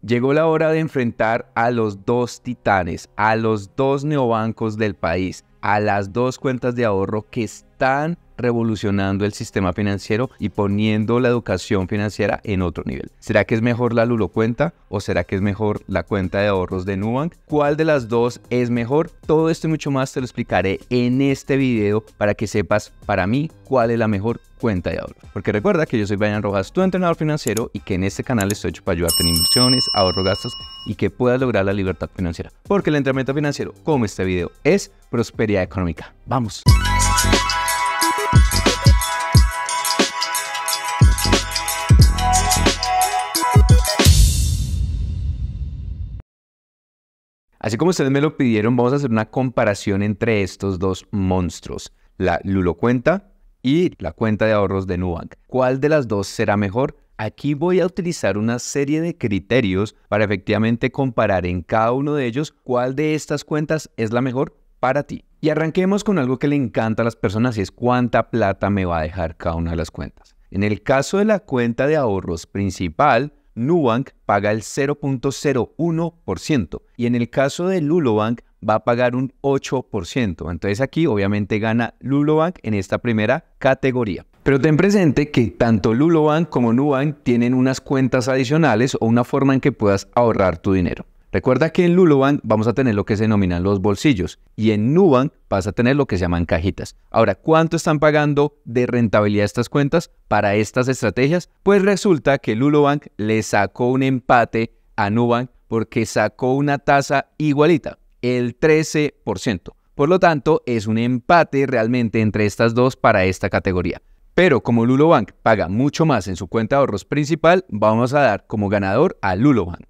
Llegó la hora de enfrentar a los dos titanes, a los dos neobancos del país, a las dos cuentas de ahorro que están revolucionando el sistema financiero y poniendo la educación financiera en otro nivel. ¿Será que es mejor la Lulo Cuenta o será que es mejor la cuenta de ahorros de Nubank? ¿Cuál de las dos es mejor? Todo esto y mucho más te lo explicaré en este video para que sepas para mí cuál es la mejor cuenta de ahorro. Porque recuerda que yo soy Brian Rojas, tu entrenador financiero, y que en este canal estoy hecho para ayudarte en inversiones, ahorro, gastos y que puedas lograr la libertad financiera. Porque el entrenamiento financiero, como este video, es prosperidad económica. ¡Vamos! Así como ustedes me lo pidieron, vamos a hacer una comparación entre estos dos monstruos, la Lulo Cuenta y la cuenta de ahorros de Nubank. ¿Cuál de las dos será mejor? Aquí voy a utilizar una serie de criterios para efectivamente comparar en cada uno de ellos cuál de estas cuentas es la mejor para ti. Y arranquemos con algo que le encanta a las personas y es cuánta plata me va a dejar cada una de las cuentas. En el caso de la cuenta de ahorros principal, Nubank paga el 0.01% y en el caso de Lulobank va a pagar un 8%. Entonces aquí obviamente gana Lulobank en esta primera categoría. Pero ten presente que tanto Lulobank como Nubank tienen unas cuentas adicionales o una forma en que puedas ahorrar tu dinero. Recuerda que en Lulobank vamos a tener lo que se denominan los bolsillos y en Nubank vas a tener lo que se llaman cajitas. Ahora, ¿cuánto están pagando de rentabilidad estas cuentas para estas estrategias? Pues resulta que Lulobank le sacó un empate a Nubank porque sacó una tasa igualita, el 13%. Por lo tanto, es un empate realmente entre estas dos para esta categoría. Pero como Lulobank paga mucho más en su cuenta de ahorros principal, vamos a dar como ganador a Lulobank.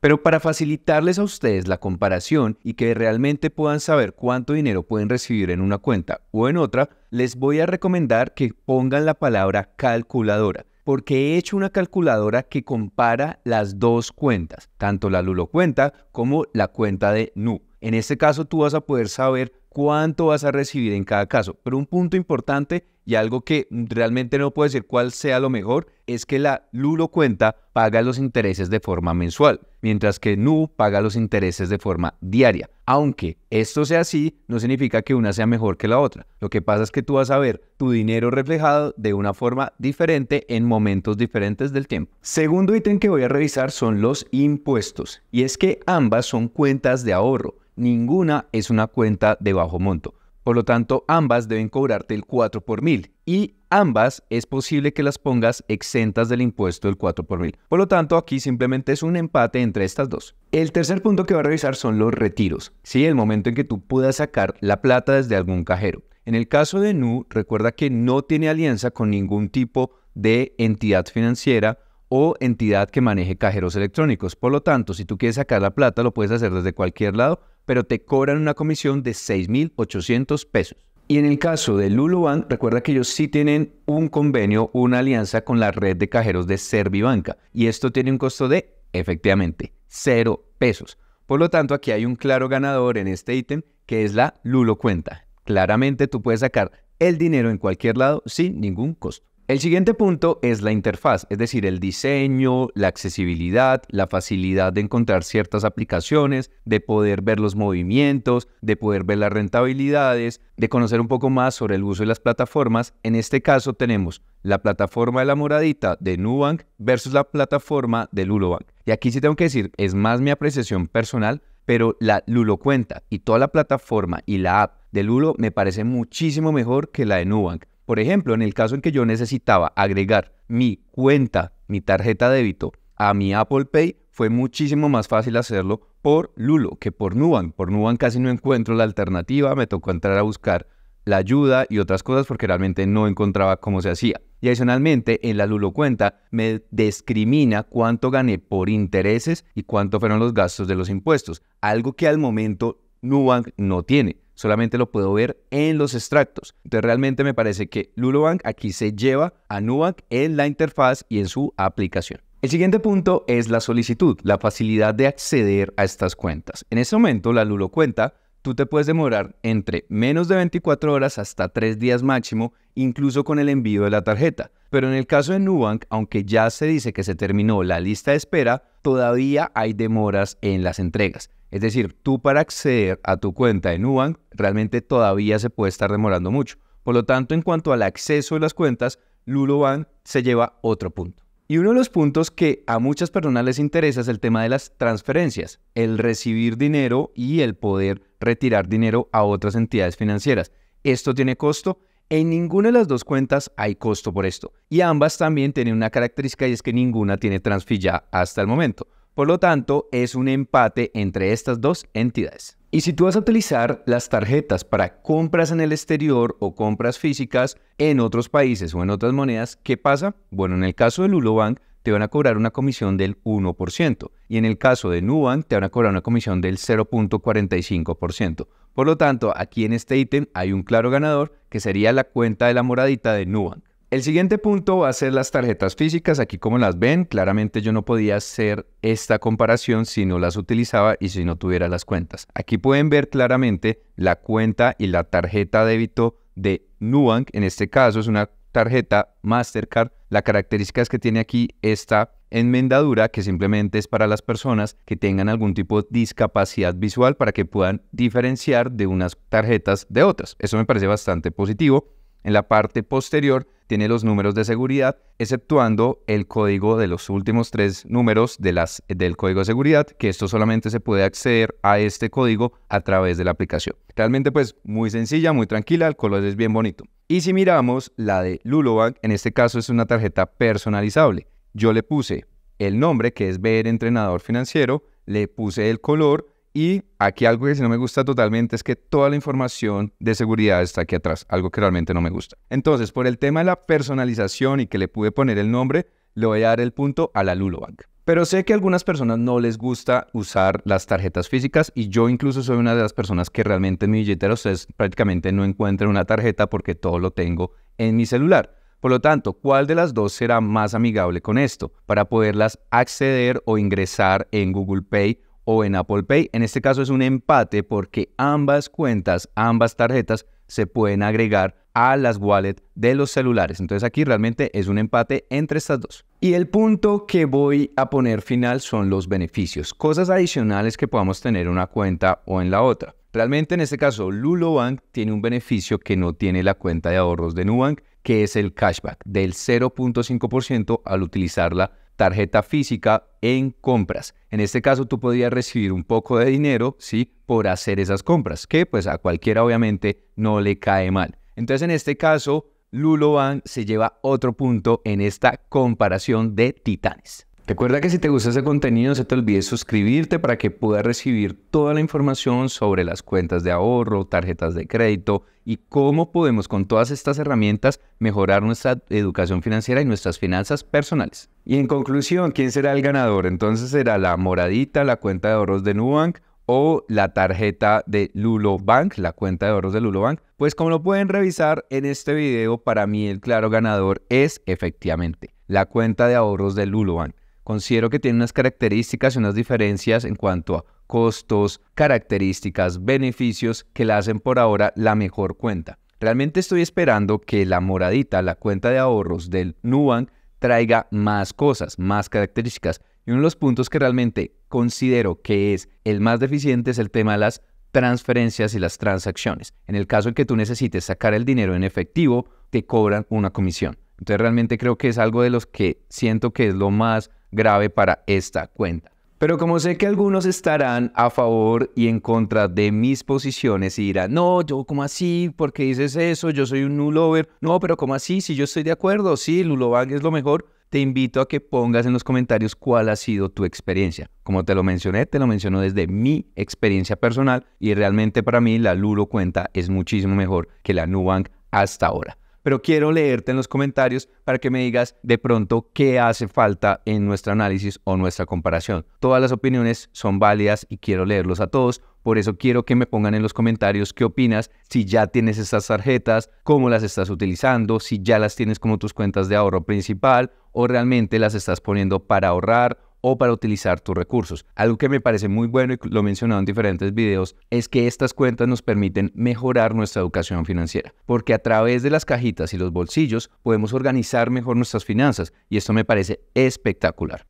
Pero para facilitarles a ustedes la comparación y que realmente puedan saber cuánto dinero pueden recibir en una cuenta o en otra, les voy a recomendar que pongan la palabra calculadora, porque he hecho una calculadora que compara las dos cuentas, tanto la Lulo Cuenta como la cuenta de Nu. En este caso tú vas a poder saber cuánto vas a recibir en cada caso, pero un punto importante y algo que realmente no puedo decir cuál sea lo mejor es que la Lulo Cuenta paga los intereses de forma mensual, mientras que Nu paga los intereses de forma diaria. Aunque esto sea así, no significa que una sea mejor que la otra. Lo que pasa es que tú vas a ver tu dinero reflejado de una forma diferente en momentos diferentes del tiempo. Segundo ítem que voy a revisar son los impuestos, y es que ambas son cuentas de ahorro. Ninguna es una cuenta de bajo monto. Por lo tanto, ambas deben cobrarte el 4 por mil y ambas es posible que las pongas exentas del impuesto del 4 por mil. Por lo tanto, aquí simplemente es un empate entre estas dos. El tercer punto que voy a revisar son los retiros. Sí, el momento en que tú puedas sacar la plata desde algún cajero. En el caso de Nu, recuerda que no tiene alianza con ningún tipo de entidad financiera o entidad que maneje cajeros electrónicos. Por lo tanto, si tú quieres sacar la plata, lo puedes hacer desde cualquier lado, pero te cobran una comisión de 6.800 pesos. Y en el caso de Lulobank, recuerda que ellos sí tienen un convenio, una alianza con la red de cajeros de Servibanca. Y esto tiene un costo de, efectivamente, 0 pesos. Por lo tanto, aquí hay un claro ganador en este ítem, que es la Lulo Cuenta. Claramente tú puedes sacar el dinero en cualquier lado sin ningún costo. El siguiente punto es la interfaz, es decir, el diseño, la accesibilidad, la facilidad de encontrar ciertas aplicaciones, de poder ver los movimientos, de poder ver las rentabilidades, de conocer un poco más sobre el uso de las plataformas. En este caso tenemos la plataforma de la moradita de Nubank versus la plataforma de Lulobank. Y aquí sí tengo que decir, es más mi apreciación personal, pero la Lulo Cuenta y toda la plataforma y la app de Lulo me parece muchísimo mejor que la de Nubank. Por ejemplo, en el caso en que yo necesitaba agregar mi cuenta, mi tarjeta de débito a mi Apple Pay, fue muchísimo más fácil hacerlo por Lulo que por Nubank. Por Nubank casi no encuentro la alternativa, me tocó entrar a buscar la ayuda y otras cosas porque realmente no encontraba cómo se hacía. Y adicionalmente, en la Lulo Cuenta me discrimina cuánto gané por intereses y cuánto fueron los gastos de los impuestos, algo que al momento Nubank no tiene. Solamente lo puedo ver en los extractos. Entonces realmente me parece que Lulobank aquí se lleva a Nubank en la interfaz y en su aplicación. El siguiente punto es la solicitud, la facilidad de acceder a estas cuentas. En este momento la Lulo Cuenta, tú te puedes demorar entre menos de 24 horas hasta 3 días máximo, incluso con el envío de la tarjeta. Pero en el caso de Nubank, aunque ya se dice que se terminó la lista de espera, todavía hay demoras en las entregas. Es decir, tú para acceder a tu cuenta de Nubank, realmente todavía se puede estar demorando mucho. Por lo tanto, en cuanto al acceso de las cuentas, Lulobank se lleva otro punto. Y uno de los puntos que a muchas personas les interesa es el tema de las transferencias, el recibir dinero y el poder retirar dinero a otras entidades financieras. ¿Esto tiene costo? En ninguna de las dos cuentas hay costo por esto. Y ambas también tienen una característica y es que ninguna tiene transfi ya hasta el momento. Por lo tanto, es un empate entre estas dos entidades. Y si tú vas a utilizar las tarjetas para compras en el exterior o compras físicas en otros países o en otras monedas, ¿qué pasa? Bueno, en el caso de Lulobank te van a cobrar una comisión del 1% y en el caso de Nubank te van a cobrar una comisión del 0.45%. Por lo tanto, aquí en este ítem hay un claro ganador que sería la cuenta de la moradita de Nubank. El siguiente punto va a ser las tarjetas físicas. Aquí como las ven, claramente yo no podía hacer esta comparación si no las utilizaba y si no tuviera las cuentas. Aquí pueden ver claramente la cuenta y la tarjeta débito de Nubank. En este caso es una tarjeta Mastercard. La característica es que tiene aquí esta enmendadura que simplemente es para las personas que tengan algún tipo de discapacidad visual para que puedan diferenciar de unas tarjetas de otras. Eso me parece bastante positivo. En la parte posterior tiene los números de seguridad, exceptuando el código de los últimos 3 números del código de seguridad, que esto solamente se puede acceder a este código a través de la aplicación. Realmente pues muy sencilla, muy tranquila, el color es bien bonito. Y si miramos la de Lulobank, en este caso es una tarjeta personalizable. Yo le puse el nombre, que es BR Entrenador Financiero, le puse el color. Y aquí algo que sí no me gusta totalmente es que toda la información de seguridad está aquí atrás, algo que realmente no me gusta. Entonces, por el tema de la personalización y que le pude poner el nombre, le voy a dar el punto a la Lulobank. Pero sé que a algunas personas no les gusta usar las tarjetas físicas y yo incluso soy una de las personas que realmente en mi billetera ustedes prácticamente no encuentran una tarjeta porque todo lo tengo en mi celular. Por lo tanto, ¿cuál de las dos será más amigable con esto? Para poderlas acceder o ingresar en Google Pay o en Apple Pay. En este caso es un empate porque ambas cuentas, ambas tarjetas se pueden agregar a las wallets de los celulares. Entonces aquí realmente es un empate entre estas dos. Y el punto que voy a poner final son los beneficios, cosas adicionales que podamos tener en una cuenta o en la otra. Realmente en este caso Lulobank tiene un beneficio que no tiene la cuenta de ahorros de Nubank, que es el cashback del 0.5% al utilizar la tarjeta física en compras. En este caso tú podrías recibir un poco de dinero, ¿sí?, por hacer esas compras, que pues a cualquiera obviamente no le cae mal. Entonces en este caso Lulobank se lleva otro punto en esta comparación de titanes. Recuerda que si te gusta ese contenido no se te olvide suscribirte para que puedas recibir toda la información sobre las cuentas de ahorro, tarjetas de crédito y cómo podemos con todas estas herramientas mejorar nuestra educación financiera y nuestras finanzas personales. Y en conclusión, ¿quién será el ganador? Entonces será la moradita, la cuenta de ahorros de Nubank o la tarjeta de Lulobank, la cuenta de ahorros de Lulobank. Pues como lo pueden revisar en este video, para mí el claro ganador es efectivamente la cuenta de ahorros de Lulobank. Considero que tiene unas características y unas diferencias en cuanto a costos, características, beneficios que la hacen por ahora la mejor cuenta. Realmente estoy esperando que la moradita, la cuenta de ahorros del Nubank, traiga más cosas, más características. Y uno de los puntos que realmente considero que es el más deficiente es el tema de las transferencias y las transacciones. En el caso en que tú necesites sacar el dinero en efectivo, te cobran una comisión. Entonces realmente creo que es algo de los que siento que es lo más grave para esta cuenta. Pero como sé que algunos estarán a favor y en contra de mis posiciones y dirán, no, yo ¿cómo así? ¿Por qué dices eso? Yo soy un Nulover. No, pero ¿cómo así? Si yo estoy de acuerdo, sí, Lulobank es lo mejor. Te invito a que pongas en los comentarios cuál ha sido tu experiencia. Como te lo menciono desde mi experiencia personal y realmente para mí la Lulo cuenta es muchísimo mejor que la Nubank hasta ahora. Pero quiero leerte en los comentarios para que me digas de pronto qué hace falta en nuestro análisis o nuestra comparación. Todas las opiniones son válidas y quiero leerlos a todos. Por eso quiero que me pongan en los comentarios qué opinas, si ya tienes estas tarjetas, cómo las estás utilizando, si ya las tienes como tus cuentas de ahorro principal o realmente las estás poniendo para ahorrar o para utilizar tus recursos. Algo que me parece muy bueno y lo he mencionado en diferentes videos es que estas cuentas nos permiten mejorar nuestra educación financiera, porque a través de las cajitas y los bolsillos podemos organizar mejor nuestras finanzas y esto me parece espectacular.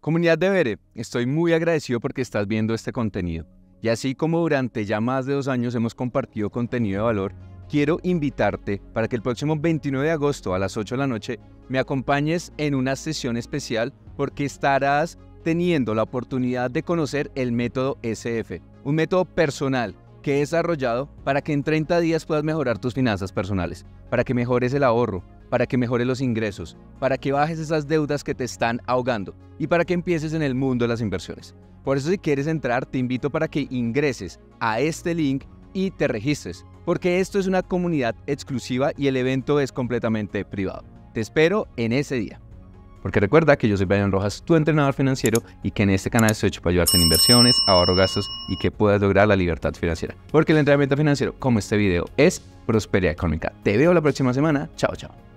Comunidad de Bere, estoy muy agradecido porque estás viendo este contenido. Y así como durante ya más de 2 años hemos compartido contenido de valor, quiero invitarte para que el próximo 29 de agosto a las 8 de la noche me acompañes en una sesión especial porque estarás teniendo la oportunidad de conocer el método SF, un método personal que he desarrollado para que en 30 días puedas mejorar tus finanzas personales, para que mejores el ahorro, para que mejores los ingresos, para que bajes esas deudas que te están ahogando y para que empieces en el mundo de las inversiones. Por eso si quieres entrar, te invito para que ingreses a este link y te registres, porque esto es una comunidad exclusiva y el evento es completamente privado. Te espero en ese día. Porque recuerda que yo soy Brian Rojas, tu entrenador financiero, y que en este canal estoy hecho para ayudarte en inversiones, ahorro, gastos y que puedas lograr la libertad financiera. Porque el entrenamiento financiero, como este video, es prosperidad económica. Te veo la próxima semana. Chao, chao.